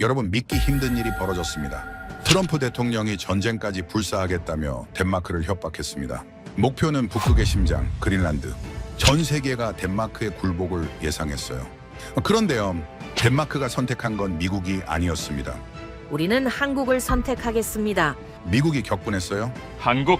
여러분, 믿기 힘든 일이 벌어졌습니다. 트럼프 대통령이 전쟁까지 불사하겠다며 덴마크를 협박했습니다. 목표는 북극의 심장, 그린란드. 전 세계가 덴마크의 굴복을 예상했어요. 그런데요, 덴마크가 선택한 건 미국이 아니었습니다. 우리는 한국을 선택하겠습니다. 미국이 격분했어요. 한국?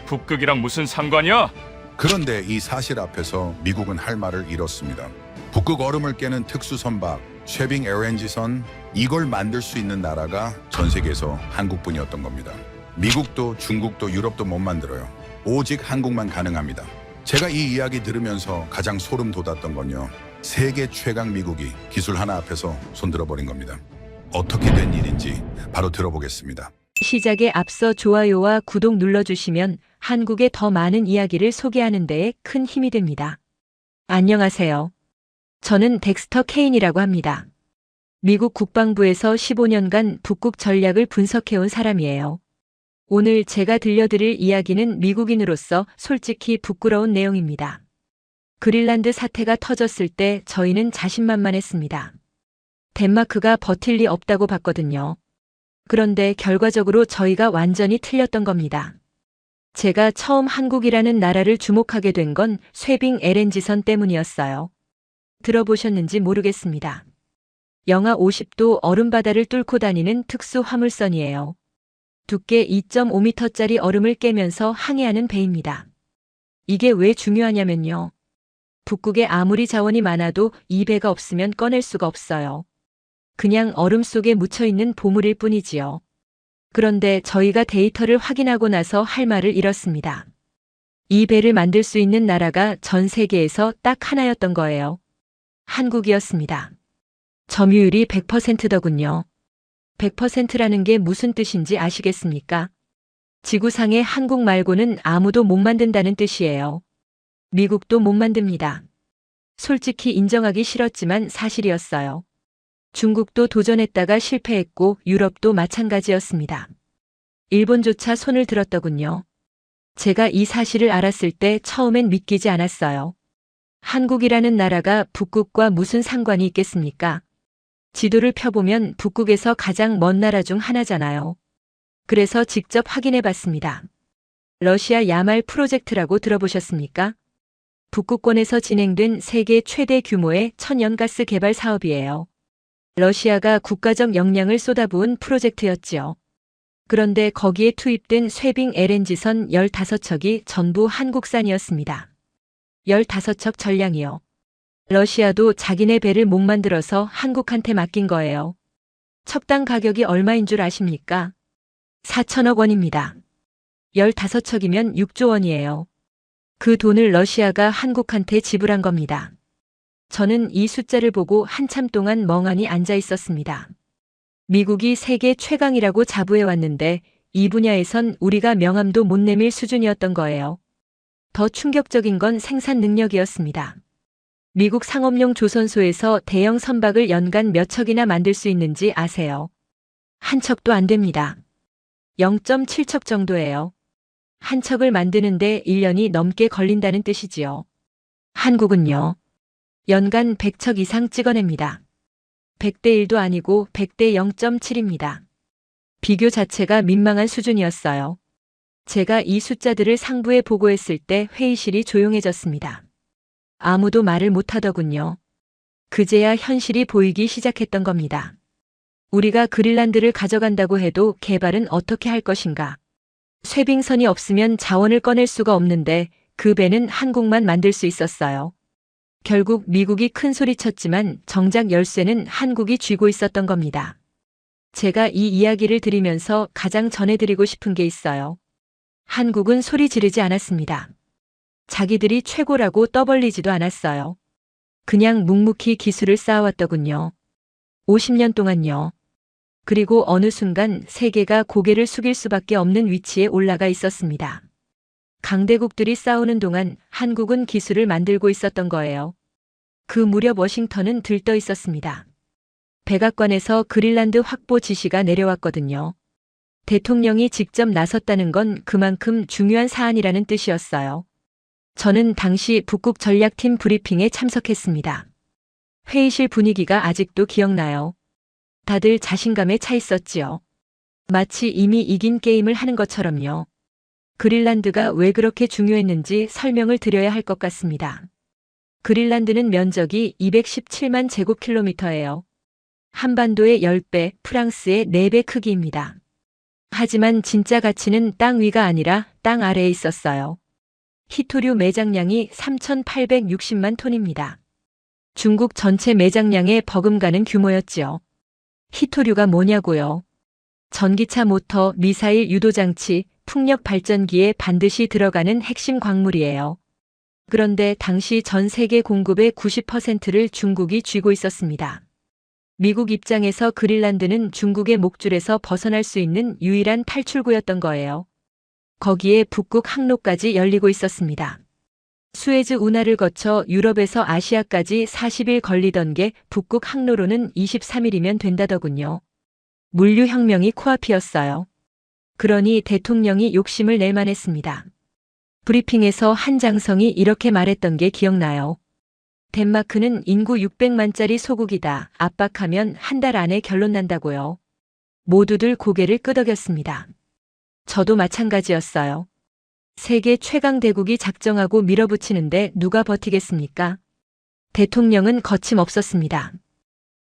북극이랑 무슨 상관이야? 그런데 이 사실 앞에서 미국은 할 말을 잃었습니다. 북극 얼음을 깨는 특수 선박, 쉐빙 LNG선, 이걸 만들 수 있는 나라가 전 세계에서 한국뿐이었던 겁니다. 미국도 중국도 유럽도 못 만들어요. 오직 한국만 가능합니다. 제가 이 이야기 들으면서 가장 소름 돋았던 건요, 세계 최강 미국이 기술 하나 앞에서 손들어버린 겁니다. 어떻게 된 일인지 바로 들어보겠습니다. 시작에 앞서 좋아요와 구독 눌러주시면 한국의 더 많은 이야기를 소개하는 데에 큰 힘이 됩니다. 안녕하세요. 저는 덱스터 케인이라고 합니다. 미국 국방부에서 15년간 북극 전략을 분석해온 사람이에요. 오늘 제가 들려드릴 이야기는 미국인으로서 솔직히 부끄러운 내용입니다. 그린란드 사태가 터졌을 때 저희는 자신만만했습니다. 덴마크가 버틸 리 없다고 봤거든요. 그런데 결과적으로 저희가 완전히 틀렸던 겁니다. 제가 처음 한국이라는 나라를 주목하게 된 건 쉐빙 LNG선 때문이었어요. 들어보셨는지 모르겠습니다. 영하 50도 얼음바다를 뚫고 다니는 특수 화물선이에요. 두께 2.5m짜리 얼음을 깨면서 항해하는 배입니다. 이게 왜 중요하냐면요. 북극에 아무리 자원이 많아도 이 배가 없으면 꺼낼 수가 없어요. 그냥 얼음 속에 묻혀있는 보물일 뿐이지요. 그런데 저희가 데이터를 확인하고 나서 할 말을 잃었습니다. 이 배를 만들 수 있는 나라가 전 세계에서 딱 하나였던 거예요. 한국이었습니다. 점유율이 100%더군요. 100%라는 게 무슨 뜻인지 아시겠습니까? 지구상에 한국 말고는 아무도 못 만든다는 뜻이에요. 미국도 못 만듭니다. 솔직히 인정하기 싫었지만 사실이었어요. 중국도 도전했다가 실패했고 유럽도 마찬가지였습니다. 일본조차 손을 들었더군요. 제가 이 사실을 알았을 때 처음엔 믿기지 않았어요. 한국이라는 나라가 북극과 무슨 상관이 있겠습니까? 지도를 펴보면 북극에서 가장 먼 나라 중 하나잖아요. 그래서 직접 확인해 봤습니다. 러시아 야말 프로젝트라고 들어보셨습니까? 북극권에서 진행된 세계 최대 규모의 천연가스 개발 사업이에요. 러시아가 국가적 역량을 쏟아부은 프로젝트였지요. 그런데 거기에 투입된 쉐빙 LNG선 15척이 전부 한국산이었습니다. 15척 전량이요. 러시아도 자기네 배를 못 만들어서 한국한테 맡긴 거예요. 척당 가격이 얼마인 줄 아십니까? 4천억 원입니다. 15척이면 6조 원이에요. 그 돈을 러시아가 한국한테 지불한 겁니다. 저는 이 숫자를 보고 한참 동안 멍하니 앉아 있었습니다. 미국이 세계 최강이라고 자부해왔는데 이 분야에선 우리가 명함도 못 내밀 수준이었던 거예요. 더 충격적인 건 생산 능력이었습니다. 미국 상업용 조선소에서 대형 선박을 연간 몇 척이나 만들 수 있는지 아세요? 한 척도 안 됩니다. 0.7척 정도예요. 한 척을 만드는데 1년이 넘게 걸린다는 뜻이지요. 한국은요. 연간 100척 이상 찍어냅니다. 100대 1도 아니고 100대 0.7입니다. 비교 자체가 민망한 수준이었어요. 제가 이 숫자들을 상부에 보고했을 때 회의실이 조용해졌습니다. 아무도 말을 못하더군요. 그제야 현실이 보이기 시작했던 겁니다. 우리가 그린란드를 가져간다고 해도 개발은 어떻게 할 것인가? 쉐빙선이 없으면 자원을 꺼낼 수가 없는데 그 배는 한국만 만들 수 있었어요. 결국 미국이 큰 소리 쳤지만 정작 열쇠는 한국이 쥐고 있었던 겁니다. 제가 이 이야기를 들으면서 가장 전해드리고 싶은 게 있어요. 한국은 소리 지르지 않았습니다. 자기들이 최고라고 떠벌리지도 않았어요. 그냥 묵묵히 기술을 쌓아왔더군요. 50년 동안요. 그리고 어느 순간 세계가 고개를 숙일 수밖에 없는 위치에 올라가 있었습니다. 강대국들이 싸우는 동안 한국은 기술을 만들고 있었던 거예요. 그 무렵 워싱턴은 들떠 있었습니다. 백악관에서 그린란드 확보 지시가 내려왔거든요. 대통령이 직접 나섰다는 건 그만큼 중요한 사안이라는 뜻이었어요. 저는 당시 북극 전략팀 브리핑에 참석했습니다. 회의실 분위기가 아직도 기억나요. 다들 자신감에 차 있었지요. 마치 이미 이긴 게임을 하는 것처럼요. 그린란드가 왜 그렇게 중요했는지 설명을 드려야 할 것 같습니다. 그린란드는 면적이 217만 제곱킬로미터예요. 한반도의 10배, 프랑스의 4배 크기입니다. 하지만 진짜 가치는 땅 위가 아니라 땅 아래에 있었어요. 희토류 매장량이 3,860만 톤입니다. 중국 전체 매장량에 버금가는 규모였지요. 희토류가 뭐냐고요? 전기차 모터, 미사일 유도장치, 풍력 발전기에 반드시 들어가는 핵심 광물이에요. 그런데 당시 전 세계 공급의 90%를 중국이 쥐고 있었습니다. 미국 입장에서 그린란드는 중국의 목줄에서 벗어날 수 있는 유일한 탈출구였던 거예요. 거기에 북극 항로까지 열리고 있었습니다. 수에즈 운하를 거쳐 유럽에서 아시아까지 40일 걸리던 게 북극 항로로는 23일이면 된다더군요. 물류혁명이 코앞이었어요. 그러니 대통령이 욕심을 낼 만했습니다. 브리핑에서 한 장성이 이렇게 말했던 게 기억나요. 덴마크는 인구 600만짜리 소국이다. 압박하면 한 달 안에 결론 난다고요. 모두들 고개를 끄덕였습니다. 저도 마찬가지였어요. 세계 최강 대국이 작정하고 밀어붙이는데 누가 버티겠습니까? 대통령은 거침없었습니다.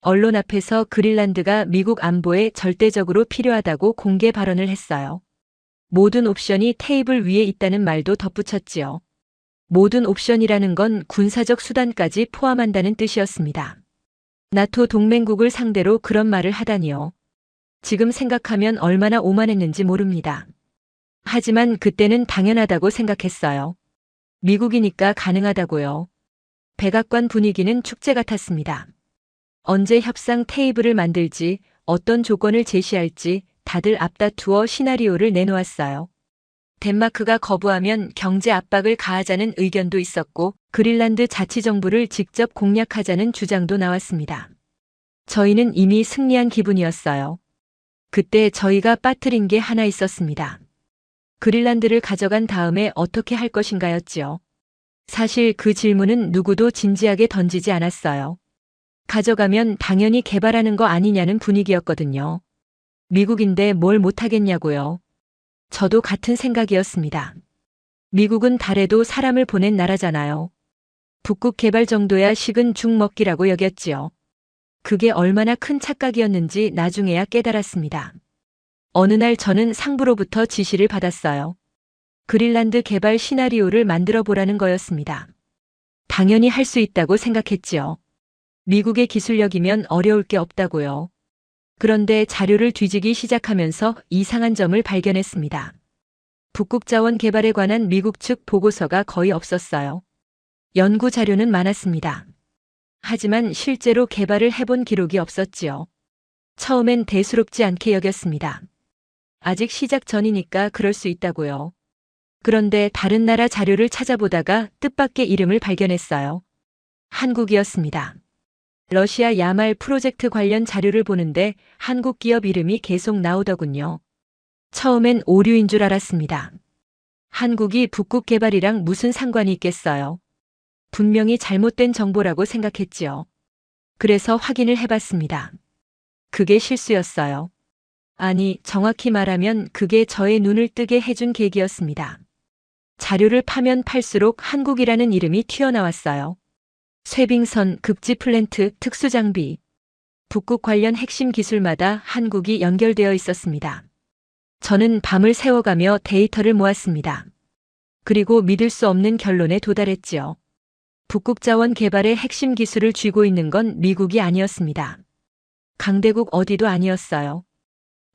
언론 앞에서 그린란드가 미국 안보에 절대적으로 필요하다고 공개 발언을 했어요. 모든 옵션이 테이블 위에 있다는 말도 덧붙였지요. 모든 옵션이라는 건 군사적 수단까지 포함한다는 뜻이었습니다. 나토 동맹국을 상대로 그런 말을 하다니요. 지금 생각하면 얼마나 오만했는지 모릅니다. 하지만 그때는 당연하다고 생각했어요. 미국이니까 가능하다고요. 백악관 분위기는 축제 같았습니다. 언제 협상 테이블을 만들지, 어떤 조건을 제시할지 다들 앞다투어 시나리오를 내놓았어요. 덴마크가 거부하면 경제 압박을 가하자는 의견도 있었고 그린란드 자치정부를 직접 공략하자는 주장도 나왔습니다. 저희는 이미 승리한 기분이었어요. 그때 저희가 빠뜨린 게 하나 있었습니다. 그린란드를 가져간 다음에 어떻게 할 것인가였지요. 사실 그 질문은 누구도 진지하게 던지지 않았어요. 가져가면 당연히 개발하는 거 아니냐는 분위기였거든요. 미국인데 뭘 못하겠냐고요. 저도 같은 생각이었습니다. 미국은 달에도 사람을 보낸 나라잖아요. 북극 개발 정도야 식은 죽 먹기라고 여겼지요. 그게 얼마나 큰 착각이었는지 나중에야 깨달았습니다. 어느 날 저는 상부로부터 지시를 받았어요. 그린란드 개발 시나리오를 만들어 보라는 거였습니다. 당연히 할 수 있다고 생각했지요. 미국의 기술력이면 어려울 게 없다고요. 그런데 자료를 뒤지기 시작하면서 이상한 점을 발견했습니다. 북극 자원 개발에 관한 미국 측 보고서가 거의 없었어요. 연구 자료는 많았습니다. 하지만 실제로 개발을 해본 기록이 없었지요. 처음엔 대수롭지 않게 여겼습니다. 아직 시작 전이니까 그럴 수 있다고요. 그런데 다른 나라 자료를 찾아보다가 뜻밖의 이름을 발견했어요. 한국이었습니다. 러시아 야말 프로젝트 관련 자료를 보는데 한국 기업 이름이 계속 나오더군요. 처음엔 오류인 줄 알았습니다. 한국이 북극 개발이랑 무슨 상관이 있겠어요. 분명히 잘못된 정보라고 생각했지요. 그래서 확인을 해봤습니다. 그게 실수였어요. 아니, 정확히 말하면 그게 저의 눈을 뜨게 해준 계기였습니다. 자료를 파면 팔수록 한국이라는 이름이 튀어나왔어요. 쇠빙선, 급지 플랜트, 특수장비. 북극 관련 핵심 기술마다 한국이 연결되어 있었습니다. 저는 밤을 새워가며 데이터를 모았습니다. 그리고 믿을 수 없는 결론에 도달했지요. 북극 자원 개발의 핵심 기술을 쥐고 있는 건 미국이 아니었습니다. 강대국 어디도 아니었어요.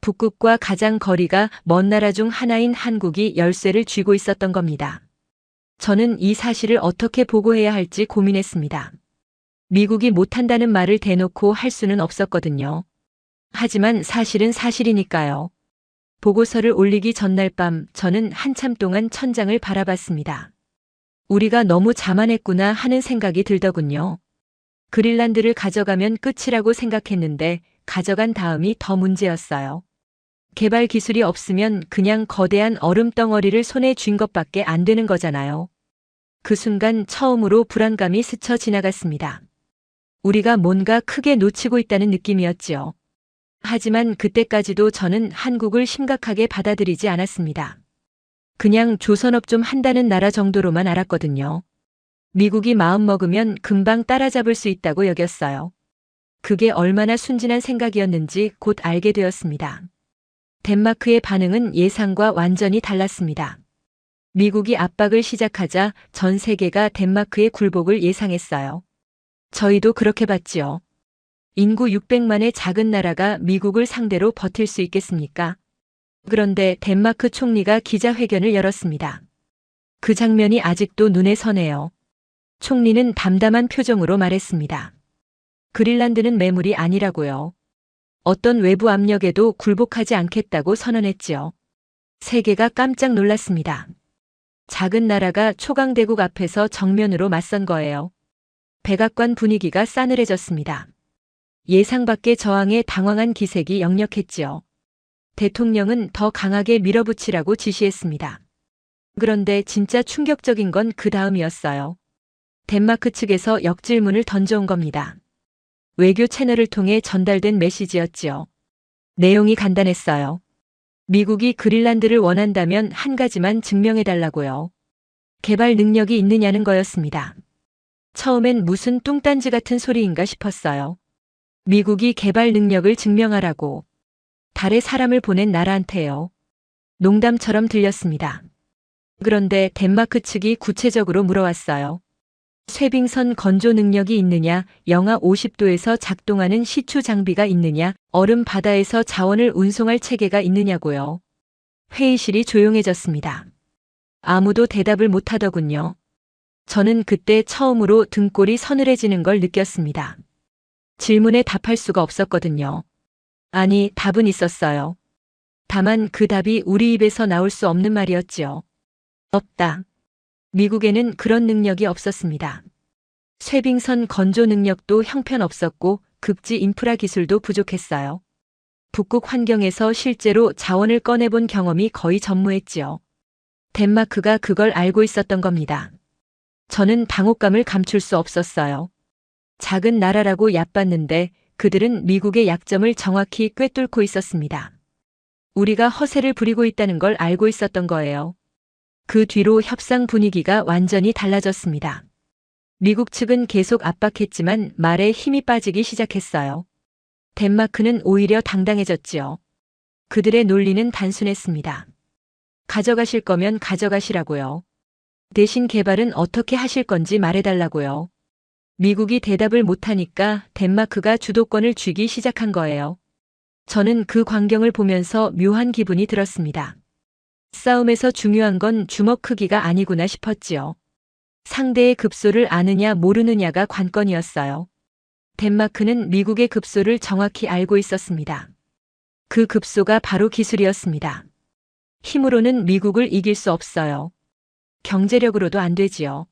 북극과 가장 거리가 먼 나라 중 하나인 한국이 열쇠를 쥐고 있었던 겁니다. 저는 이 사실을 어떻게 보고해야 할지 고민했습니다. 미국이 못한다는 말을 대놓고 할 수는 없었거든요. 하지만 사실은 사실이니까요. 보고서를 올리기 전날 밤 저는 한참 동안 천장을 바라봤습니다. 우리가 너무 자만했구나 하는 생각이 들더군요. 그린란드를 가져가면 끝이라고 생각했는데 가져간 다음이 더 문제였어요. 개발 기술이 없으면 그냥 거대한 얼음 덩어리를 손에 쥔 것밖에 안 되는 거잖아요. 그 순간 처음으로 불안감이 스쳐 지나갔습니다. 우리가 뭔가 크게 놓치고 있다는 느낌이었지요. 하지만 그때까지도 저는 한국을 심각하게 받아들이지 않았습니다. 그냥 조선업 좀 한다는 나라 정도로만 알았거든요. 미국이 마음먹으면 금방 따라잡을 수 있다고 여겼어요. 그게 얼마나 순진한 생각이었는지 곧 알게 되었습니다. 덴마크의 반응은 예상과 완전히 달랐습니다. 미국이 압박을 시작하자 전 세계가 덴마크의 굴복을 예상했어요. 저희도 그렇게 봤지요. 인구 600만의 작은 나라가 미국을 상대로 버틸 수 있겠습니까? 그런데 덴마크 총리가 기자회견을 열었습니다. 그 장면이 아직도 눈에 선해요. 총리는 담담한 표정으로 말했습니다. 그린란드는 매물이 아니라고요. 어떤 외부 압력에도 굴복하지 않겠다고 선언했지요. 세계가 깜짝 놀랐습니다. 작은 나라가 초강대국 앞에서 정면으로 맞선 거예요. 백악관 분위기가 싸늘해졌습니다. 예상 밖의 저항에 당황한 기색이 역력했지요. 대통령은 더 강하게 밀어붙이라고 지시했습니다. 그런데 진짜 충격적인 건 그 다음이었어요. 덴마크 측에서 역질문을 던져온 겁니다. 외교 채널을 통해 전달된 메시지였지요. 내용이 간단했어요. 미국이 그린란드를 원한다면 한 가지만 증명해달라고요. 개발 능력이 있느냐는 거였습니다. 처음엔 무슨 뚱딴지 같은 소리인가 싶었어요. 미국이 개발 능력을 증명하라고. 달에 사람을 보낸 나라한테요. 농담처럼 들렸습니다. 그런데 덴마크 측이 구체적으로 물어왔어요. 쇠빙선 건조 능력이 있느냐, 영하 50도에서 작동하는 시추 장비가 있느냐, 얼음 바다에서 자원을 운송할 체계가 있느냐고요. 회의실이 조용해졌습니다. 아무도 대답을 못하더군요. 저는 그때 처음으로 등골이 서늘해지는 걸 느꼈습니다. 질문에 답할 수가 없었거든요. 아니, 답은 있었어요. 다만 그 답이 우리 입에서 나올 수 없는 말이었지요. 없다. 미국에는 그런 능력이 없었습니다. 쇠빙선 건조 능력도 형편없었고 극지 인프라 기술도 부족했어요. 북극 환경에서 실제로 자원을 꺼내본 경험이 거의 전무했지요. 덴마크가 그걸 알고 있었던 겁니다. 저는 당혹감을 감출 수 없었어요. 작은 나라라고 얕봤는데 그들은 미국의 약점을 정확히 꿰뚫고 있었습니다. 우리가 허세를 부리고 있다는 걸 알고 있었던 거예요. 그 뒤로 협상 분위기가 완전히 달라졌습니다. 미국 측은 계속 압박했지만 말에 힘이 빠지기 시작했어요. 덴마크는 오히려 당당해졌지요. 그들의 논리는 단순했습니다. 가져가실 거면 가져가시라고요. 대신 개발은 어떻게 하실 건지 말해달라고요. 미국이 대답을 못하니까 덴마크가 주도권을 쥐기 시작한 거예요. 저는 그 광경을 보면서 묘한 기분이 들었습니다. 싸움에서 중요한 건 주먹 크기가 아니구나 싶었지요. 상대의 급소를 아느냐 모르느냐가 관건이었어요. 덴마크는 미국의 급소를 정확히 알고 있었습니다. 그 급소가 바로 기술이었습니다. 힘으로는 미국을 이길 수 없어요. 경제력으로도 안 되지요.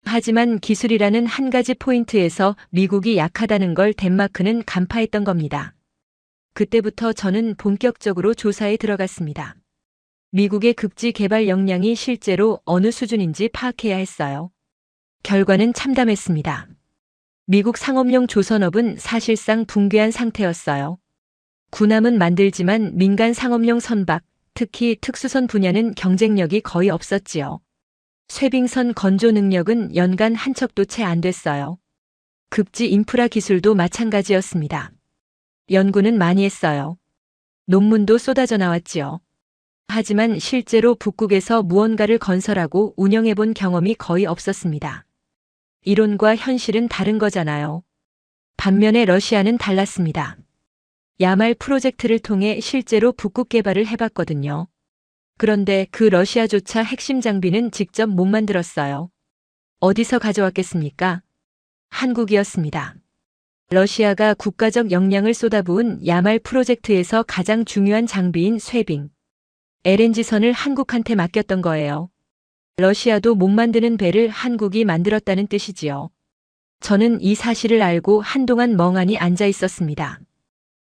하지만 기술이라는 한 가지 포인트에서 미국이 약하다는 걸 덴마크는 간파했던 겁니다. 그때부터 저는 본격적으로 조사에 들어갔습니다. 미국의 극지 개발 역량이 실제로 어느 수준인지 파악해야 했어요. 결과는 참담했습니다. 미국 상업용 조선업은 사실상 붕괴한 상태였어요. 군함은 만들지만 민간 상업용 선박, 특히 특수선 분야는 경쟁력이 거의 없었지요. 쇠빙선 건조 능력은 연간 한 척도 채 안 됐어요. 극지 인프라 기술도 마찬가지였습니다. 연구는 많이 했어요. 논문도 쏟아져 나왔지요. 하지만 실제로 북극에서 무언가를 건설하고 운영해 본 경험이 거의 없었습니다. 이론과 현실은 다른 거잖아요. 반면에 러시아는 달랐습니다. 야말 프로젝트를 통해 실제로 북극 개발을 해봤거든요. 그런데 그 러시아조차 핵심 장비는 직접 못 만들었어요. 어디서 가져왔겠습니까? 한국이었습니다. 러시아가 국가적 역량을 쏟아부은 야말 프로젝트에서 가장 중요한 장비인 쇠빙, LNG선을 한국한테 맡겼던 거예요. 러시아도 못 만드는 배를 한국이 만들었다는 뜻이지요. 저는 이 사실을 알고 한동안 멍하니 앉아 있었습니다.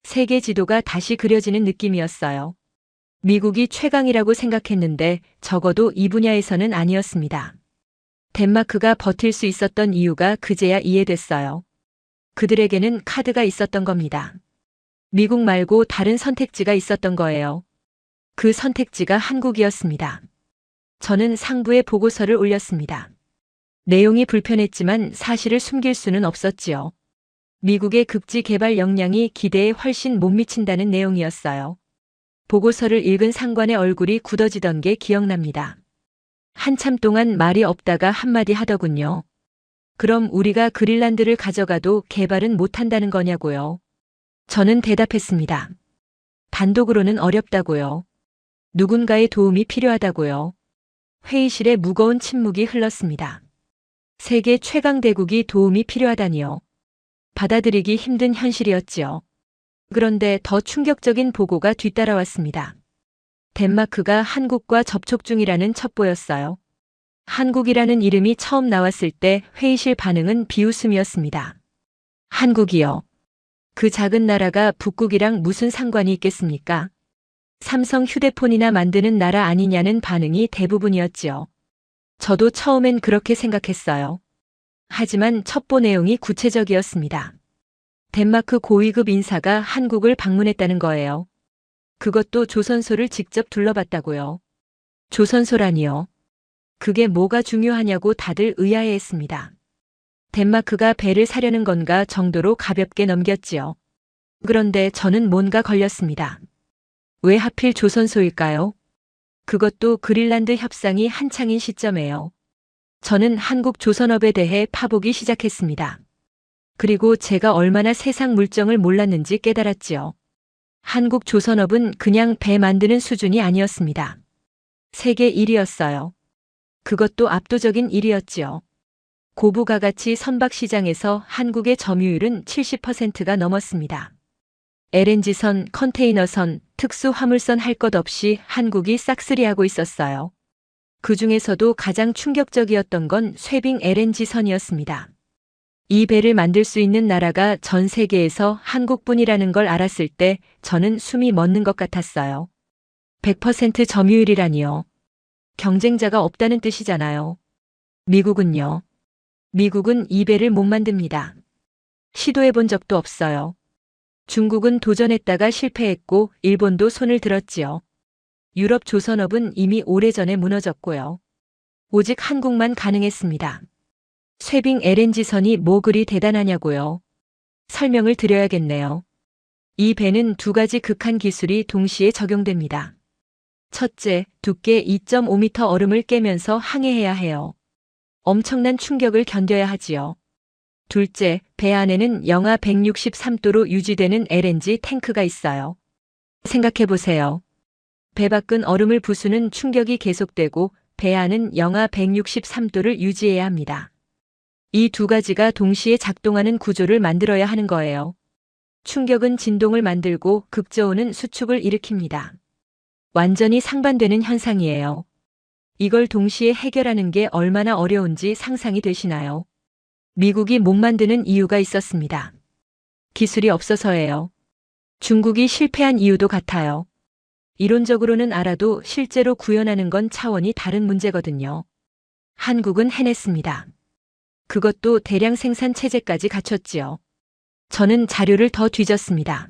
세계 지도가 다시 그려지는 느낌이었어요. 미국이 최강이라고 생각했는데 적어도 이 분야에서는 아니었습니다. 덴마크가 버틸 수 있었던 이유가 그제야 이해됐어요. 그들에게는 카드가 있었던 겁니다. 미국 말고 다른 선택지가 있었던 거예요. 그 선택지가 한국이었습니다. 저는 상부에 보고서를 올렸습니다. 내용이 불편했지만 사실을 숨길 수는 없었지요. 미국의 극지 개발 역량이 기대에 훨씬 못 미친다는 내용이었어요. 보고서를 읽은 상관의 얼굴이 굳어지던 게 기억납니다. 한참 동안 말이 없다가 한마디 하더군요. 그럼 우리가 그린란드를 가져가도 개발은 못한다는 거냐고요. 저는 대답했습니다. 단독으로는 어렵다고요. 누군가의 도움이 필요하다고요. 회의실에 무거운 침묵이 흘렀습니다. 세계 최강 대국이 도움이 필요하다니요. 받아들이기 힘든 현실이었지요. 그런데 더 충격적인 보고가 뒤따라왔습니다. 덴마크가 한국과 접촉 중이라는 첩보였어요. 한국이라는 이름이 처음 나왔을 때 회의실 반응은 비웃음이었습니다. 한국이요. 그 작은 나라가 북극이랑 무슨 상관이 있겠습니까? 삼성 휴대폰이나 만드는 나라 아니냐는 반응이 대부분이었지요. 저도 처음엔 그렇게 생각했어요. 하지만 첩보 내용이 구체적이었습니다. 덴마크 고위급 인사가 한국을 방문했다는 거예요. 그것도 조선소를 직접 둘러봤다고요. 조선소라니요. 그게 뭐가 중요하냐고 다들 의아해했습니다. 덴마크가 배를 사려는 건가 정도로 가볍게 넘겼지요. 그런데 저는 뭔가 걸렸습니다. 왜 하필 조선소일까요? 그것도 그린란드 협상이 한창인 시점에요. 저는 한국 조선업에 대해 파보기 시작했습니다. 그리고 제가 얼마나 세상 물정을 몰랐는지 깨달았지요. 한국 조선업은 그냥 배 만드는 수준이 아니었습니다. 세계 1위였어요. 그것도 압도적인 1위였지요. 고부가가치 선박시장에서 한국의 점유율은 70%가 넘었습니다. LNG선, 컨테이너선, 특수화물선 할 것 없이 한국이 싹쓸이하고 있었어요. 그 중에서도 가장 충격적이었던 건 쇠빙 LNG선이었습니다. 이 배를 만들 수 있는 나라가 전 세계에서 한국뿐이라는 걸 알았을 때 저는 숨이 멎는 것 같았어요. 100% 점유율이라니요. 경쟁자가 없다는 뜻이잖아요. 미국은요. 미국은 이 배를 못 만듭니다. 시도해 본 적도 없어요. 중국은 도전했다가 실패했고 일본도 손을 들었지요. 유럽 조선업은 이미 오래전에 무너졌고요. 오직 한국만 가능했습니다. 쇠빙 LNG선이 뭐 그리 대단하냐고요. 설명을 드려야겠네요. 이 배는 두 가지 극한 기술이 동시에 적용됩니다. 첫째, 두께 2.5m 얼음을 깨면서 항해해야 해요. 엄청난 충격을 견뎌야 하지요. 둘째, 배 안에는 영하 163도로 유지되는 LNG 탱크가 있어요. 생각해보세요. 배 밖은 얼음을 부수는 충격이 계속되고 배 안은 영하 163도를 유지해야 합니다. 이 두 가지가 동시에 작동하는 구조를 만들어야 하는 거예요. 충격은 진동을 만들고 극저온은 수축을 일으킵니다. 완전히 상반되는 현상이에요. 이걸 동시에 해결하는 게 얼마나 어려운지 상상이 되시나요? 미국이 못 만드는 이유가 있었습니다. 기술이 없어서예요. 중국이 실패한 이유도 같아요. 이론적으로는 알아도 실제로 구현하는 건 차원이 다른 문제거든요. 한국은 해냈습니다. 그것도 대량 생산 체제까지 갖췄지요. 저는 자료를 더 뒤졌습니다.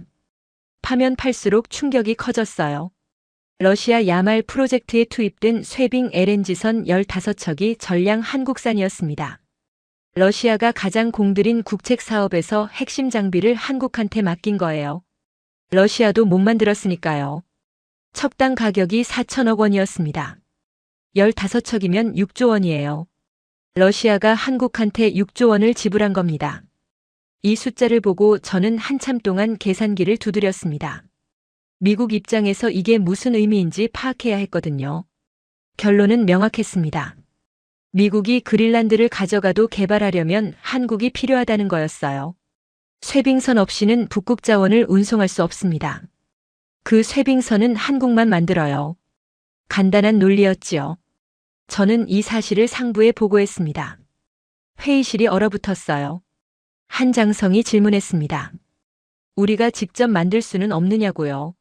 파면 팔수록 충격이 커졌어요. 러시아 야말 프로젝트에 투입된 쇠빙 LNG선 15척이 전량 한국산이었습니다. 러시아가 가장 공들인 국책 사업에서 핵심 장비를 한국한테 맡긴 거예요. 러시아도 못 만들었으니까요. 척당 가격이 4천억 원이었습니다. 15척이면 6조 원이에요. 러시아가 한국한테 6조 원을 지불한 겁니다. 이 숫자를 보고 저는 한참 동안 계산기를 두드렸습니다. 미국 입장에서 이게 무슨 의미인지 파악해야 했거든요. 결론은 명확했습니다. 미국이 그린란드를 가져가도 개발하려면 한국이 필요하다는 거였어요. 쇠빙선 없이는 북극 자원을 운송할 수 없습니다. 그 쇠빙선은 한국만 만들어요. 간단한 논리였지요. 저는 이 사실을 상부에 보고했습니다. 회의실이 얼어붙었어요. 한장성이 질문했습니다. 우리가 직접 만들 수는 없느냐고요.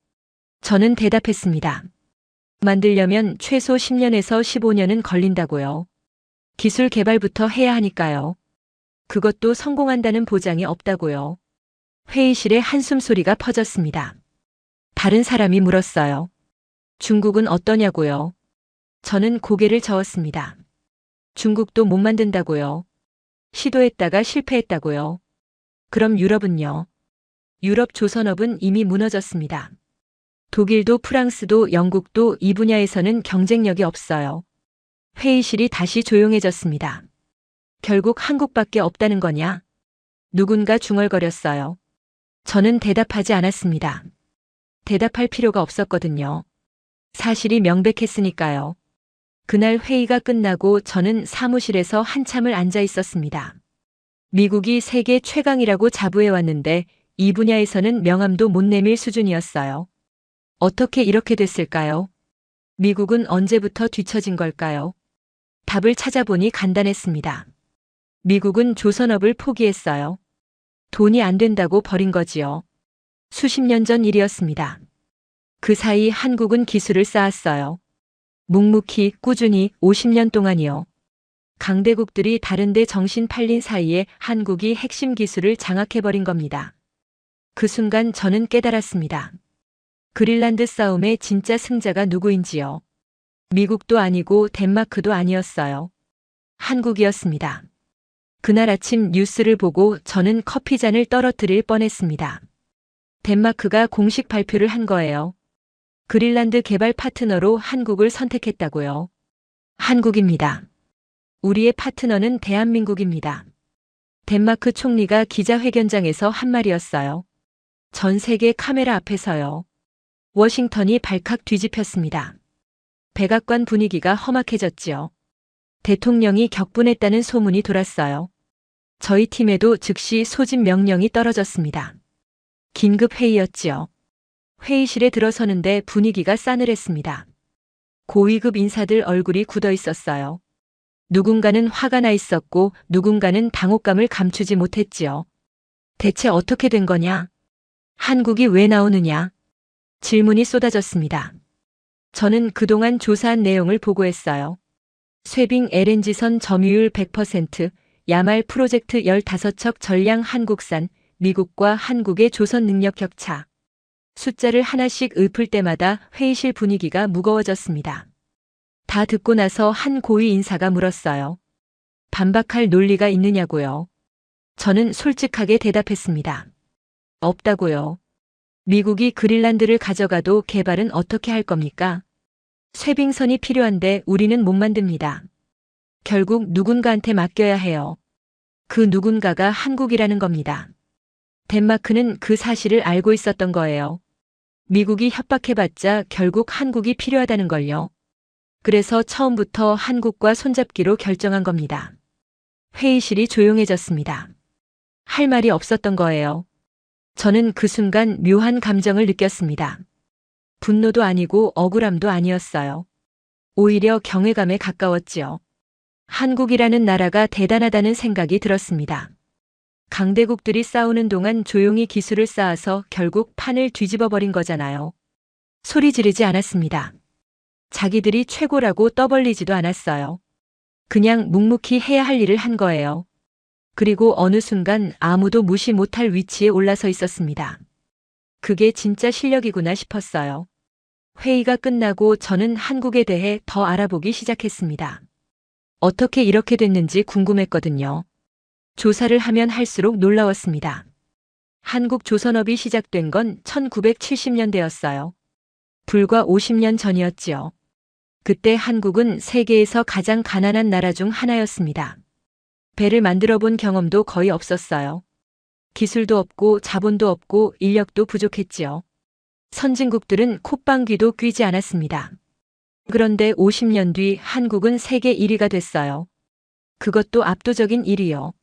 저는 대답했습니다. 만들려면 최소 10년에서 15년은 걸린다고요. 기술 개발부터 해야 하니까요. 그것도 성공한다는 보장이 없다고요. 회의실에 한숨 소리가 퍼졌습니다. 다른 사람이 물었어요. 중국은 어떠냐고요? 저는 고개를 저었습니다. 중국도 못 만든다고요. 시도했다가 실패했다고요. 그럼 유럽은요? 유럽 조선업은 이미 무너졌습니다. 독일도 프랑스도 영국도 이 분야에서는 경쟁력이 없어요. 회의실이 다시 조용해졌습니다. 결국 한국밖에 없다는 거냐? 누군가 중얼거렸어요. 저는 대답하지 않았습니다. 대답할 필요가 없었거든요. 사실이 명백했으니까요. 그날 회의가 끝나고 저는 사무실에서 한참을 앉아 있었습니다. 미국이 세계 최강이라고 자부해왔는데 이 분야에서는 명함도 못 내밀 수준이었어요. 어떻게 이렇게 됐을까요? 미국은 언제부터 뒤처진 걸까요? 답을 찾아보니 간단했습니다. 미국은 조선업을 포기했어요. 돈이 안 된다고 버린 거지요. 수십 년 전 일이었습니다. 그 사이 한국은 기술을 쌓았어요. 묵묵히 꾸준히 50년 동안이요. 강대국들이 다른데 정신 팔린 사이에 한국이 핵심 기술을 장악해버린 겁니다. 그 순간 저는 깨달았습니다. 그린란드 싸움의 진짜 승자가 누구인지요. 미국도 아니고 덴마크도 아니었어요. 한국이었습니다. 그날 아침 뉴스를 보고 저는 커피잔을 떨어뜨릴 뻔했습니다. 덴마크가 공식 발표를 한 거예요. 그린란드 개발 파트너로 한국을 선택했다고요. 한국입니다. 우리의 파트너는 대한민국입니다. 덴마크 총리가 기자회견장에서 한 말이었어요. 전 세계 카메라 앞에서요. 워싱턴이 발칵 뒤집혔습니다. 백악관 분위기가 험악해졌지요. 대통령이 격분했다는 소문이 돌았어요. 저희 팀에도 즉시 소집 명령이 떨어졌습니다. 긴급 회의였지요. 회의실에 들어서는데 분위기가 싸늘했습니다. 고위급 인사들 얼굴이 굳어 있었어요. 누군가는 화가 나 있었고 누군가는 당혹감을 감추지 못했지요. 대체 어떻게 된 거냐? 한국이 왜 나오느냐? 질문이 쏟아졌습니다. 저는 그동안 조사한 내용을 보고했어요. 쇠빙 LNG선 점유율 100%, 야말 프로젝트 15척 전량 한국산, 미국과 한국의 조선 능력 격차. 숫자를 하나씩 읊을 때마다 회의실 분위기가 무거워졌습니다. 다 듣고 나서 한 고위 인사가 물었어요. 반박할 논리가 있느냐고요. 저는 솔직하게 대답했습니다. 없다고요. 미국이 그린란드를 가져가도 개발은 어떻게 할 겁니까? 쇠빙선이 필요한데 우리는 못 만듭니다. 결국 누군가한테 맡겨야 해요. 그 누군가가 한국이라는 겁니다. 덴마크는 그 사실을 알고 있었던 거예요. 미국이 협박해봤자 결국 한국이 필요하다는 걸요. 그래서 처음부터 한국과 손잡기로 결정한 겁니다. 회의실이 조용해졌습니다. 할 말이 없었던 거예요. 저는 그 순간 묘한 감정을 느꼈습니다. 분노도 아니고 억울함도 아니었어요. 오히려 경외감에 가까웠지요. 한국이라는 나라가 대단하다는 생각이 들었습니다. 강대국들이 싸우는 동안 조용히 기술을 쌓아서 결국 판을 뒤집어 버린 거잖아요. 소리 지르지 않았습니다. 자기들이 최고라고 떠벌리지도 않았어요. 그냥 묵묵히 해야 할 일을 한 거예요. 그리고 어느 순간 아무도 무시 못할 위치에 올라서 있었습니다. 그게 진짜 실력이구나 싶었어요. 회의가 끝나고 저는 한국에 대해 더 알아보기 시작했습니다. 어떻게 이렇게 됐는지 궁금했거든요. 조사를 하면 할수록 놀라웠습니다. 한국 조선업이 시작된 건 1970년대였어요. 불과 50년 전이었지요. 그때 한국은 세계에서 가장 가난한 나라 중 하나였습니다. 배를 만들어 본 경험도 거의 없었어요. 기술도 없고 자본도 없고 인력도 부족했지요. 선진국들은 콧방귀도 뀌지 않았습니다. 그런데 50년 뒤 한국은 세계 1위가 됐어요. 그것도 압도적인 1위요.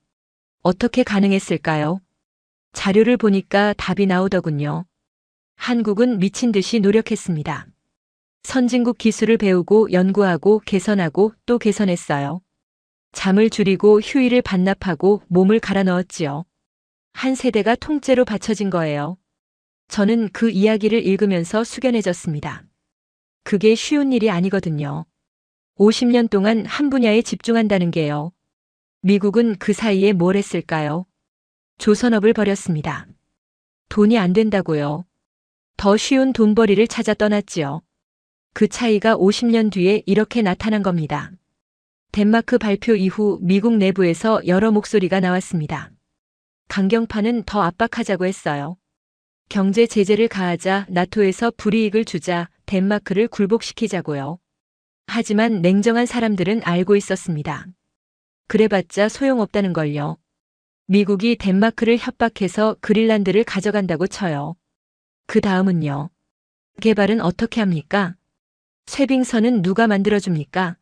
어떻게 가능했을까요? 자료를 보니까 답이 나오더군요. 한국은 미친 듯이 노력했습니다. 선진국 기술을 배우고 연구하고 개선하고 또 개선했어요. 잠을 줄이고 휴일을 반납하고 몸을 갈아 넣었지요. 한 세대가 통째로 바쳐진 거예요. 저는 그 이야기를 읽으면서 숙연해졌습니다. 그게 쉬운 일이 아니거든요. 50년 동안 한 분야에 집중한다는 게요. 미국은 그 사이에 뭘 했을까요? 조선업을 버렸습니다. 돈이 안 된다고요. 더 쉬운 돈벌이를 찾아 떠났지요. 그 차이가 50년 뒤에 이렇게 나타난 겁니다. 덴마크 발표 이후 미국 내부에서 여러 목소리가 나왔습니다. 강경파는 더 압박하자고 했어요. 경제 제재를 가하자, 나토에서 불이익을 주자, 덴마크를 굴복시키자고요. 하지만 냉정한 사람들은 알고 있었습니다. 그래봤자 소용없다는 걸요. 미국이 덴마크를 협박해서 그린란드를 가져간다고 쳐요. 그 다음은요. 개발은 어떻게 합니까? 쇠빙선은 누가 만들어줍니까?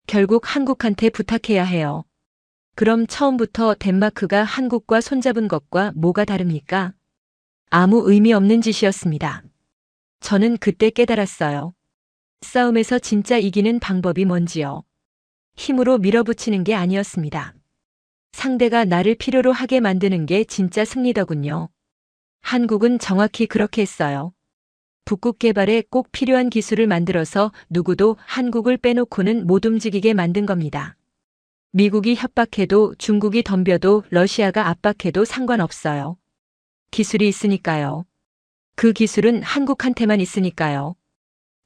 결국 한국한테 부탁해야 해요. 그럼 처음부터 덴마크가 한국과 손잡은 것과 뭐가 다릅니까? 아무 의미 없는 짓이었습니다. 저는 그때 깨달았어요. 싸움에서 진짜 이기는 방법이 뭔지요. 힘으로 밀어붙이는 게 아니었습니다. 상대가 나를 필요로 하게 만드는 게 진짜 승리더군요. 한국은 정확히 그렇게 했어요. 북극 개발에 꼭 필요한 기술을 만들어서 누구도 한국을 빼놓고는 못 움직이게 만든 겁니다. 미국이 협박해도 중국이 덤벼도 러시아가 압박해도 상관없어요. 기술이 있으니까요. 그 기술은 한국한테만 있으니까요.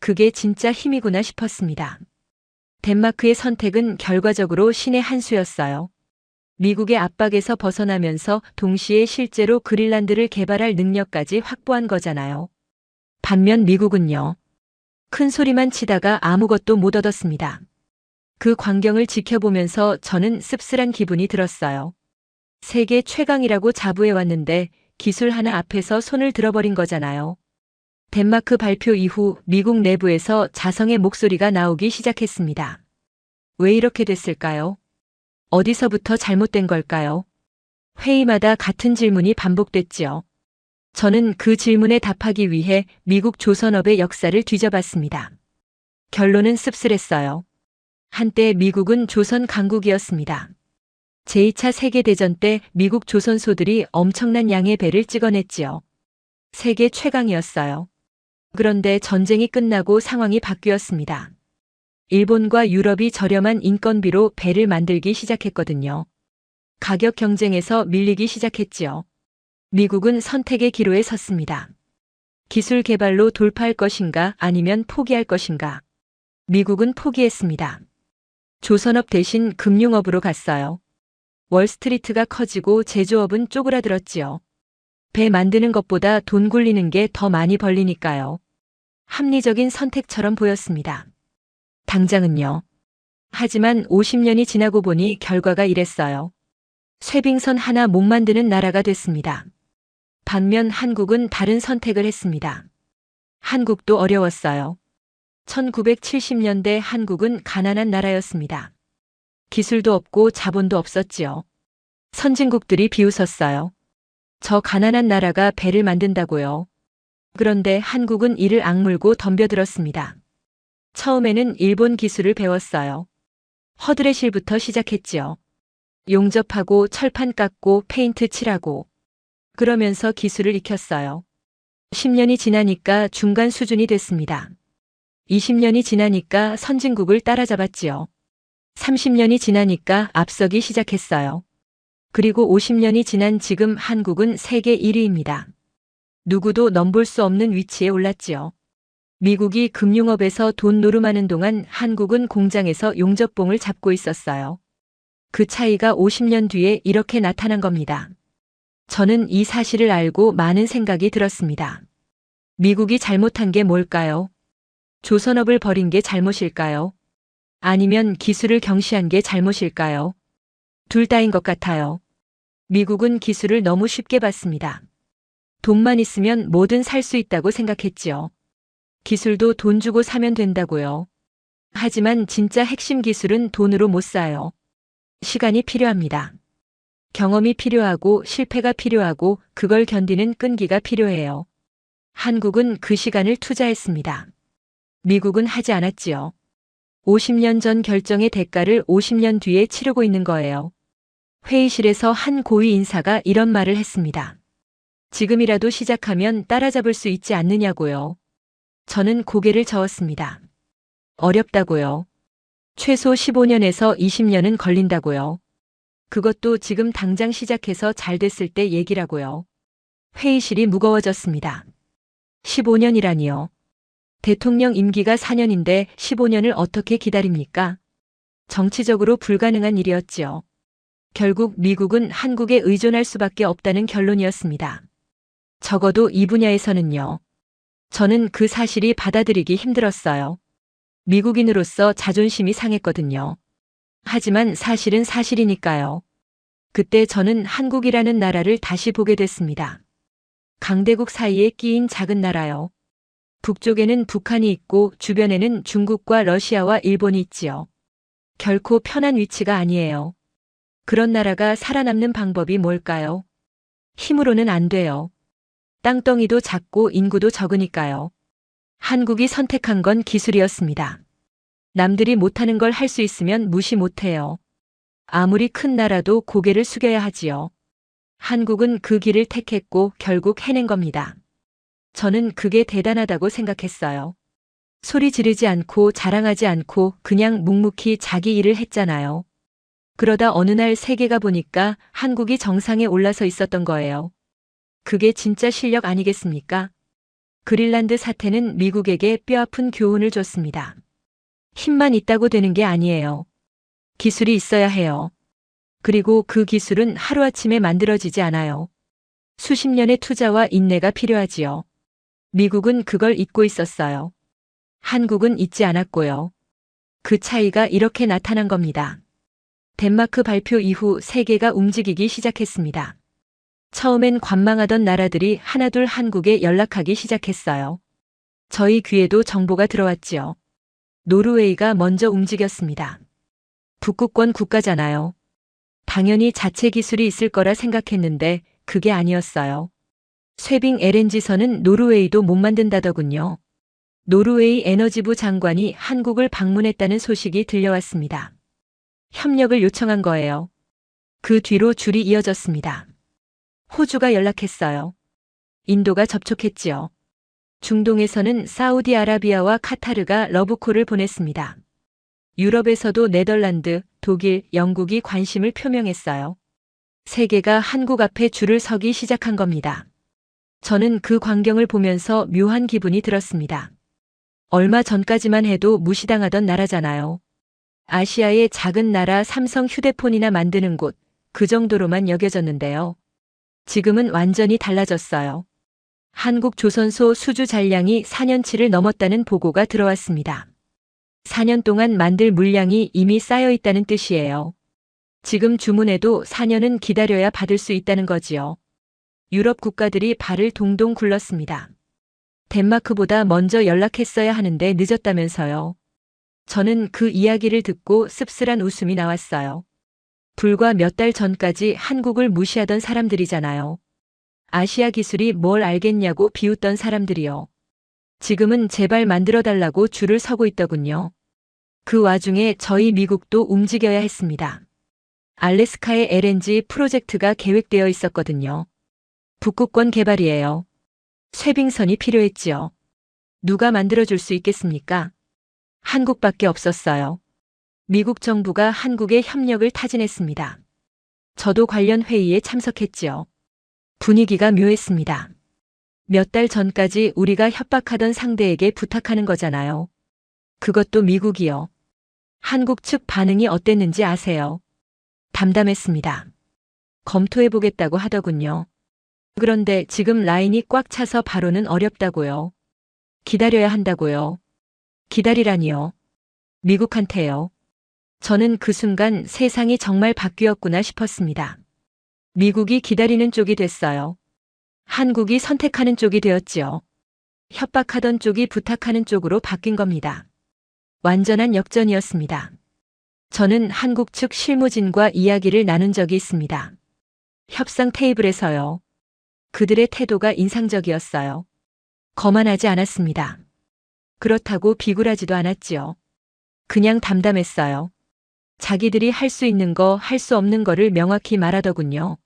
그게 진짜 힘이구나 싶었습니다. 덴마크의 선택은 결과적으로 신의 한 수였어요. 미국의 압박에서 벗어나면서 동시에 실제로 그린란드를 개발할 능력까지 확보한 거잖아요. 반면 미국은요. 큰 소리만 치다가 아무것도 못 얻었습니다. 그 광경을 지켜보면서 저는 씁쓸한 기분이 들었어요. 세계 최강이라고 자부해왔는데 기술 하나 앞에서 손을 들어버린 거잖아요. 덴마크 발표 이후 미국 내부에서 자성의 목소리가 나오기 시작했습니다. 왜 이렇게 됐을까요? 어디서부터 잘못된 걸까요? 회의마다 같은 질문이 반복됐지요. 저는 그 질문에 답하기 위해 미국 조선업의 역사를 뒤져봤습니다. 결론은 씁쓸했어요. 한때 미국은 조선 강국이었습니다. 제2차 세계대전 때 미국 조선소들이 엄청난 양의 배를 찍어냈지요. 세계 최강이었어요. 그런데 전쟁이 끝나고 상황이 바뀌었습니다. 일본과 유럽이 저렴한 인건비로 배를 만들기 시작했거든요. 가격 경쟁에서 밀리기 시작했지요. 미국은 선택의 기로에 섰습니다. 기술 개발로 돌파할 것인가 아니면 포기할 것인가. 미국은 포기했습니다. 조선업 대신 금융업으로 갔어요. 월스트리트가 커지고 제조업은 쪼그라들었지요. 배 만드는 것보다 돈 굴리는 게 더 많이 벌리니까요. 합리적인 선택처럼 보였습니다. 당장은요. 하지만 50년이 지나고 보니 결과가 이랬어요. 쇠빙선 하나 못 만드는 나라가 됐습니다. 반면 한국은 다른 선택을 했습니다. 한국도 어려웠어요. 1970년대 한국은 가난한 나라였습니다. 기술도 없고 자본도 없었지요. 선진국들이 비웃었어요. 저 가난한 나라가 배를 만든다고요. 그런데 한국은 이를 악물고 덤벼들었습니다. 처음에는 일본 기술을 배웠어요. 허드레실부터 시작했지요. 용접하고 철판 깎고 페인트 칠하고. 그러면서 기술을 익혔어요. 10년이 지나니까 중간 수준이 됐습니다. 20년이 지나니까 선진국을 따라잡았지요. 30년이 지나니까 앞서기 시작했어요. 그리고 50년이 지난 지금 한국은 세계 1위입니다. 누구도 넘볼 수 없는 위치에 올랐지요. 미국이 금융업에서 돈 노름하는 동안 한국은 공장에서 용접봉을 잡고 있었어요. 그 차이가 50년 뒤에 이렇게 나타난 겁니다. 저는 이 사실을 알고 많은 생각이 들었습니다. 미국이 잘못한 게 뭘까요? 조선업을 버린 게 잘못일까요? 아니면 기술을 경시한 게 잘못일까요? 둘 다인 것 같아요. 미국은 기술을 너무 쉽게 봤습니다. 돈만 있으면 뭐든 살 수 있다고 생각했지요. 기술도 돈 주고 사면 된다고요. 하지만 진짜 핵심 기술은 돈으로 못 사요. 시간이 필요합니다. 경험이 필요하고 실패가 필요하고 그걸 견디는 끈기가 필요해요. 한국은 그 시간을 투자했습니다. 미국은 하지 않았지요. 50년 전 결정의 대가를 50년 뒤에 치르고 있는 거예요. 회의실에서 한 고위 인사가 이런 말을 했습니다. 지금이라도 시작하면 따라잡을 수 있지 않느냐고요. 저는 고개를 저었습니다. 어렵다고요. 최소 15년에서 20년은 걸린다고요. 그것도 지금 당장 시작해서 잘 됐을 때 얘기라고요. 회의실이 무거워졌습니다. 15년이라니요. 대통령 임기가 4년인데 15년을 어떻게 기다립니까? 정치적으로 불가능한 일이었지요. 결국 미국은 한국에 의존할 수밖에 없다는 결론이었습니다. 적어도 이 분야에서는요. 저는 그 사실이 받아들이기 힘들었어요. 미국인으로서 자존심이 상했거든요. 하지만 사실은 사실이니까요. 그때 저는 한국이라는 나라를 다시 보게 됐습니다. 강대국 사이에 끼인 작은 나라요. 북쪽에는 북한이 있고 주변에는 중국과 러시아와 일본이 있지요. 결코 편한 위치가 아니에요. 그런 나라가 살아남는 방법이 뭘까요? 힘으로는 안 돼요. 땅덩이도 작고 인구도 적으니까요. 한국이 선택한 건 기술이었습니다. 남들이 못하는 걸 할 수 있으면 무시 못해요. 아무리 큰 나라도 고개를 숙여야 하지요. 한국은 그 길을 택했고 결국 해낸 겁니다. 저는 그게 대단하다고 생각했어요. 소리 지르지 않고 자랑하지 않고 그냥 묵묵히 자기 일을 했잖아요. 그러다 어느 날 세계가 보니까 한국이 정상에 올라서 있었던 거예요. 그게 진짜 실력 아니겠습니까? 그린란드 사태는 미국에게 뼈아픈 교훈을 줬습니다. 힘만 있다고 되는 게 아니에요. 기술이 있어야 해요. 그리고 그 기술은 하루아침에 만들어지지 않아요. 수십 년의 투자와 인내가 필요하지요. 미국은 그걸 잊고 있었어요. 한국은 잊지 않았고요. 그 차이가 이렇게 나타난 겁니다. 덴마크 발표 이후 세계가 움직이기 시작했습니다. 처음엔 관망하던 나라들이 하나둘 한국에 연락하기 시작했어요. 저희 귀에도 정보가 들어왔지요. 노르웨이가 먼저 움직였습니다. 북극권 국가잖아요. 당연히 자체 기술이 있을 거라 생각했는데 그게 아니었어요. 쇠빙 LNG선은 노르웨이도 못 만든다더군요. 노르웨이 에너지부 장관이 한국을 방문했다는 소식이 들려왔습니다. 협력을 요청한 거예요. 그 뒤로 줄이 이어졌습니다. 호주가 연락했어요. 인도가 접촉했지요. 중동에서는 사우디아라비아와 카타르가 러브콜을 보냈습니다. 유럽에서도 네덜란드, 독일, 영국이 관심을 표명했어요. 세계가 한국 앞에 줄을 서기 시작한 겁니다. 저는 그 광경을 보면서 묘한 기분이 들었습니다. 얼마 전까지만 해도 무시당하던 나라잖아요. 아시아의 작은 나라 삼성 휴대폰이나 만드는 곳, 그 정도로만 여겨졌는데요. 지금은 완전히 달라졌어요. 한국 조선소 수주 잔량이 4년치를 넘었다는 보고가 들어왔습니다. 4년 동안 만들 물량이 이미 쌓여 있다는 뜻이에요. 지금 주문해도 4년은 기다려야 받을 수 있다는 거지요. 유럽 국가들이 발을 동동 굴렀습니다. 덴마크보다 먼저 연락했어야 하는데 늦었다면서요. 저는 그 이야기를 듣고 씁쓸한 웃음이 나왔어요. 불과 몇 달 전까지 한국을 무시하던 사람들이잖아요. 아시아 기술이 뭘 알겠냐고 비웃던 사람들이요. 지금은 제발 만들어달라고 줄을 서고 있더군요. 그 와중에 저희 미국도 움직여야 했습니다. 알래스카의 LNG 프로젝트가 계획되어 있었거든요. 북극권 개발이에요. 쇠빙선이 필요했지요. 누가 만들어줄 수 있겠습니까? 한국밖에 없었어요. 미국 정부가 한국의 협력을 타진했습니다. 저도 관련 회의에 참석했지요. 분위기가 묘했습니다. 몇 달 전까지 우리가 협박하던 상대에게 부탁하는 거잖아요. 그것도 미국이요. 한국 측 반응이 어땠는지 아세요? 담담했습니다. 검토해보겠다고 하더군요. 그런데 지금 라인이 꽉 차서 바로는 어렵다고요. 기다려야 한다고요. 기다리라니요. 미국한테요. 저는 그 순간 세상이 정말 바뀌었구나 싶었습니다. 미국이 기다리는 쪽이 됐어요. 한국이 선택하는 쪽이 되었지요. 협박하던 쪽이 부탁하는 쪽으로 바뀐 겁니다. 완전한 역전이었습니다. 저는 한국 측 실무진과 이야기를 나눈 적이 있습니다. 협상 테이블에서요. 그들의 태도가 인상적이었어요. 거만하지 않았습니다. 그렇다고 비굴하지도 않았지요. 그냥 담담했어요. 자기들이 할 수 있는 거, 할 수 없는 거를 명확히 말하더군요.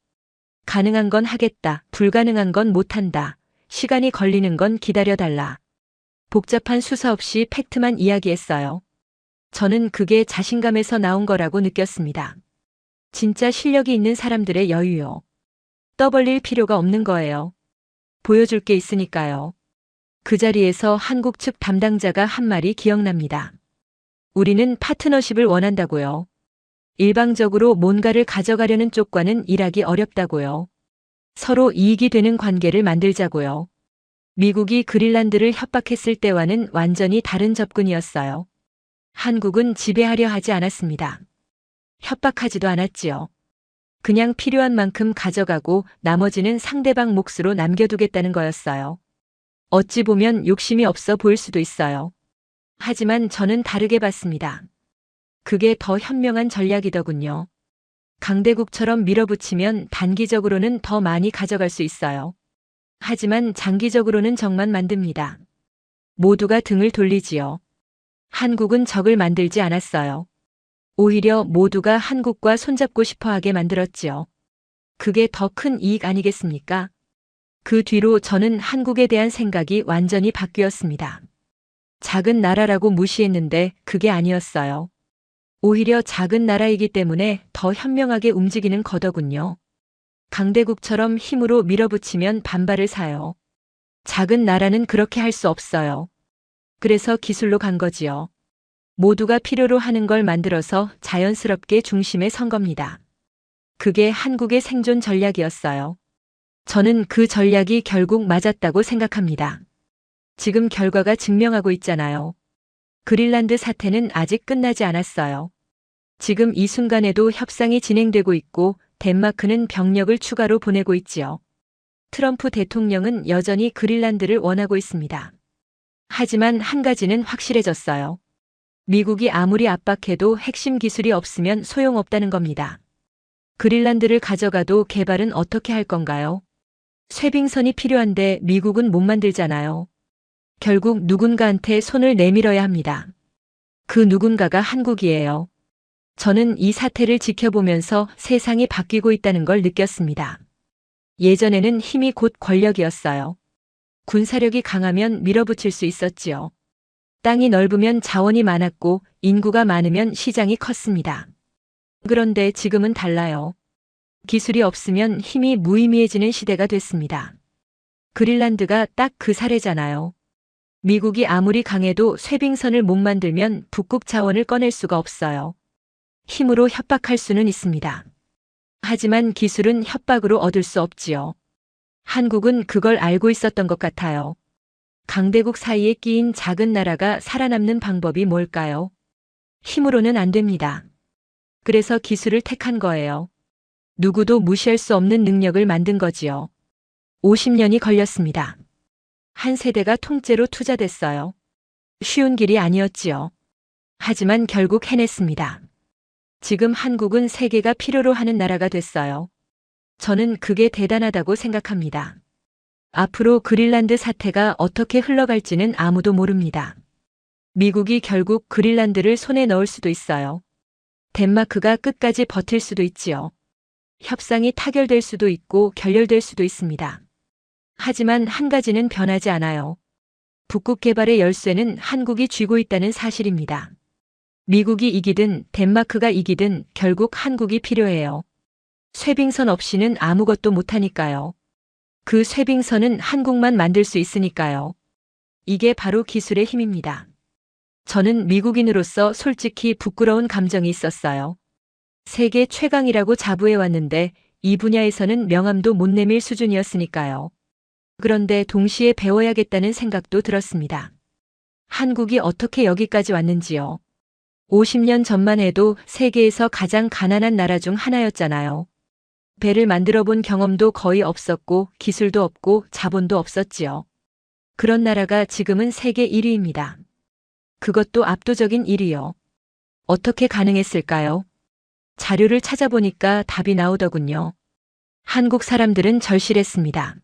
가능한 건 하겠다, 불가능한 건 못한다, 시간이 걸리는 건 기다려달라. 복잡한 수사 없이 팩트만 이야기했어요. 저는 그게 자신감에서 나온 거라고 느꼈습니다. 진짜 실력이 있는 사람들의 여유요. 떠벌릴 필요가 없는 거예요. 보여줄 게 있으니까요. 그 자리에서 한국 측 담당자가 한 말이 기억납니다. 우리는 파트너십을 원한다고요. 일방적으로 뭔가를 가져가려는 쪽과는 일하기 어렵다고요. 서로 이익이 되는 관계를 만들자고요. 미국이 그린란드를 협박했을 때와는 완전히 다른 접근이었어요. 한국은 지배하려 하지 않았습니다. 협박하지도 않았지요. 그냥 필요한 만큼 가져가고 나머지는 상대방 몫으로 남겨두겠다는 거였어요. 어찌 보면 욕심이 없어 보일 수도 있어요. 하지만 저는 다르게 봤습니다. 그게 더 현명한 전략이더군요. 강대국처럼 밀어붙이면 단기적으로는 더 많이 가져갈 수 있어요. 하지만 장기적으로는 적만 만듭니다. 모두가 등을 돌리지요. 한국은 적을 만들지 않았어요. 오히려 모두가 한국과 손잡고 싶어 하게 만들었지요. 그게 더 큰 이익 아니겠습니까? 그 뒤로 저는 한국에 대한 생각이 완전히 바뀌었습니다. 작은 나라라고 무시했는데 그게 아니었어요. 오히려 작은 나라이기 때문에 더 현명하게 움직이는 거더군요. 강대국처럼 힘으로 밀어붙이면 반발을 사요. 작은 나라는 그렇게 할 수 없어요. 그래서 기술로 간 거지요. 모두가 필요로 하는 걸 만들어서 자연스럽게 중심에 선 겁니다. 그게 한국의 생존 전략이었어요. 저는 그 전략이 결국 맞았다고 생각합니다. 지금 결과가 증명하고 있잖아요. 그린란드 사태는 아직 끝나지 않았어요. 지금 이 순간에도 협상이 진행되고 있고 덴마크는 병력을 추가로 보내고 있지요. 트럼프 대통령은 여전히 그린란드를 원하고 있습니다. 하지만 한 가지는 확실해졌어요. 미국이 아무리 압박해도 핵심 기술이 없으면 소용없다는 겁니다. 그린란드를 가져가도 개발은 어떻게 할 건가요? 쇄빙선이 필요한데 미국은 못 만들잖아요. 결국 누군가한테 손을 내밀어야 합니다. 그 누군가가 한국이에요. 저는 이 사태를 지켜보면서 세상이 바뀌고 있다는 걸 느꼈습니다. 예전에는 힘이 곧 권력이었어요. 군사력이 강하면 밀어붙일 수 있었지요. 땅이 넓으면 자원이 많았고 인구가 많으면 시장이 컸습니다. 그런데 지금은 달라요. 기술이 없으면 힘이 무의미해지는 시대가 됐습니다. 그린란드가 딱 그 사례잖아요. 미국이 아무리 강해도 쇄빙선을 못 만들면 북극 자원을 꺼낼 수가 없어요. 힘으로 협박할 수는 있습니다. 하지만 기술은 협박으로 얻을 수 없지요. 한국은 그걸 알고 있었던 것 같아요. 강대국 사이에 끼인 작은 나라가 살아남는 방법이 뭘까요? 힘으로는 안 됩니다. 그래서 기술을 택한 거예요. 누구도 무시할 수 없는 능력을 만든 거지요. 50년이 걸렸습니다. 한 세대가 통째로 투자됐어요. 쉬운 길이 아니었지요. 하지만 결국 해냈습니다. 지금 한국은 세계가 필요로 하는 나라가 됐어요. 저는 그게 대단하다고 생각합니다. 앞으로 그린란드 사태가 어떻게 흘러갈지는 아무도 모릅니다. 미국이 결국 그린란드를 손에 넣을 수도 있어요. 덴마크가 끝까지 버틸 수도 있지요. 협상이 타결될 수도 있고 결렬될 수도 있습니다. 하지만 한 가지는 변하지 않아요. 북극 개발의 열쇠는 한국이 쥐고 있다는 사실입니다. 미국이 이기든 덴마크가 이기든 결국 한국이 필요해요. 쇄빙선 없이는 아무것도 못하니까요. 그 쇄빙선은 한국만 만들 수 있으니까요. 이게 바로 기술의 힘입니다. 저는 미국인으로서 솔직히 부끄러운 감정이 있었어요. 세계 최강이라고 자부해왔는데 이 분야에서는 명함도 못 내밀 수준이었으니까요. 그런데 동시에 배워야겠다는 생각도 들었습니다. 한국이 어떻게 여기까지 왔는지요. 50년 전만 해도 세계에서 가장 가난한 나라 중 하나였잖아요. 배를 만들어 본 경험도 거의 없었고 기술도 없고 자본도 없었지요. 그런 나라가 지금은 세계 1위입니다. 그것도 압도적인 1위요. 어떻게 가능했을까요? 자료를 찾아보니까 답이 나오더군요. 한국 사람들은 절실했습니다.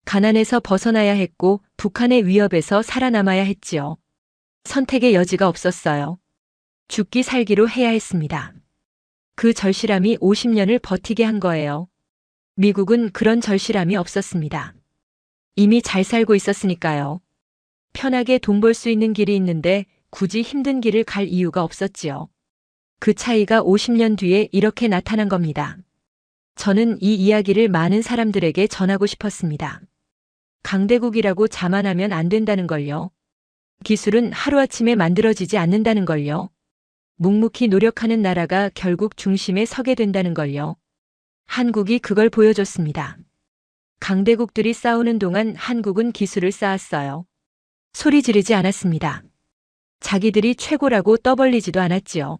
가난에서 벗어나야 했고 북한의 위협에서 살아남아야 했지요. 선택의 여지가 없었어요. 죽기 살기로 해야 했습니다. 그 절실함이 50년을 버티게 한 거예요. 미국은 그런 절실함이 없었습니다. 이미 잘 살고 있었으니까요. 편하게 돈 벌 수 있는 길이 있는데 굳이 힘든 길을 갈 이유가 없었지요. 그 차이가 50년 뒤에 이렇게 나타난 겁니다. 저는 이 이야기를 많은 사람들에게 전하고 싶었습니다. 강대국이라고 자만하면 안 된다는 걸요. 기술은 하루아침에 만들어지지 않는다는 걸요. 묵묵히 노력하는 나라가 결국 중심에 서게 된다는 걸요. 한국이 그걸 보여줬습니다. 강대국들이 싸우는 동안 한국은 기술을 쌓았어요. 소리 지르지 않았습니다. 자기들이 최고라고 떠벌리지도 않았지요.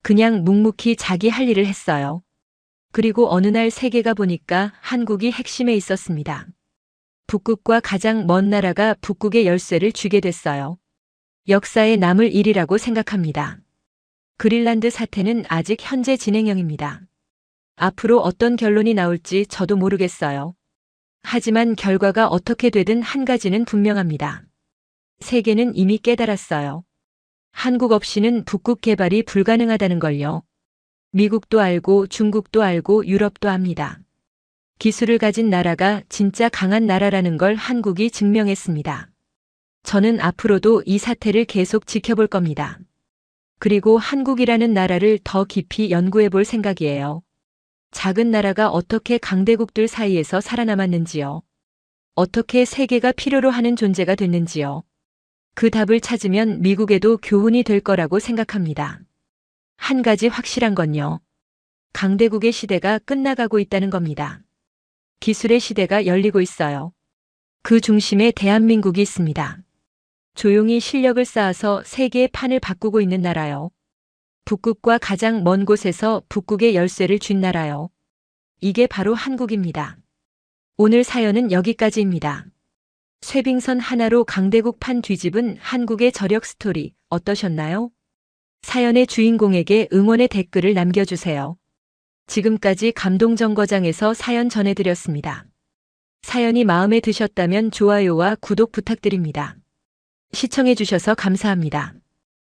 그냥 묵묵히 자기 할 일을 했어요. 그리고 어느 날 세계가 보니까 한국이 핵심에 있었습니다. 북극과 가장 먼 나라가 북극의 열쇠를 쥐게 됐어요. 역사에 남을 일이라고 생각합니다. 그린란드 사태는 아직 현재 진행형입니다. 앞으로 어떤 결론이 나올지 저도 모르겠어요. 하지만 결과가 어떻게 되든 한 가지는 분명합니다. 세계는 이미 깨달았어요. 한국 없이는 북극 개발이 불가능하다는 걸요. 미국도 알고 중국도 알고 유럽도 압니다. 기술을 가진 나라가 진짜 강한 나라라는 걸 한국이 증명했습니다. 저는 앞으로도 이 사태를 계속 지켜볼 겁니다. 그리고 한국이라는 나라를 더 깊이 연구해 볼 생각이에요. 작은 나라가 어떻게 강대국들 사이에서 살아남았는지요. 어떻게 세계가 필요로 하는 존재가 됐는지요. 그 답을 찾으면 미국에도 교훈이 될 거라고 생각합니다. 한 가지 확실한 건요. 강대국의 시대가 끝나가고 있다는 겁니다. 기술의 시대가 열리고 있어요. 그 중심에 대한민국이 있습니다. 조용히 실력을 쌓아서 세계의 판을 바꾸고 있는 나라요. 북극과 가장 먼 곳에서 북극의 열쇠를 쥔 나라요. 이게 바로 한국입니다. 오늘 사연은 여기까지입니다. 쇠빙선 하나로 강대국 판 뒤집은 한국의 저력 스토리 어떠셨나요? 사연의 주인공에게 응원의 댓글을 남겨주세요. 지금까지 감동정거장에서 사연 전해드렸습니다. 사연이 마음에 드셨다면 좋아요와 구독 부탁드립니다. 시청해주셔서 감사합니다.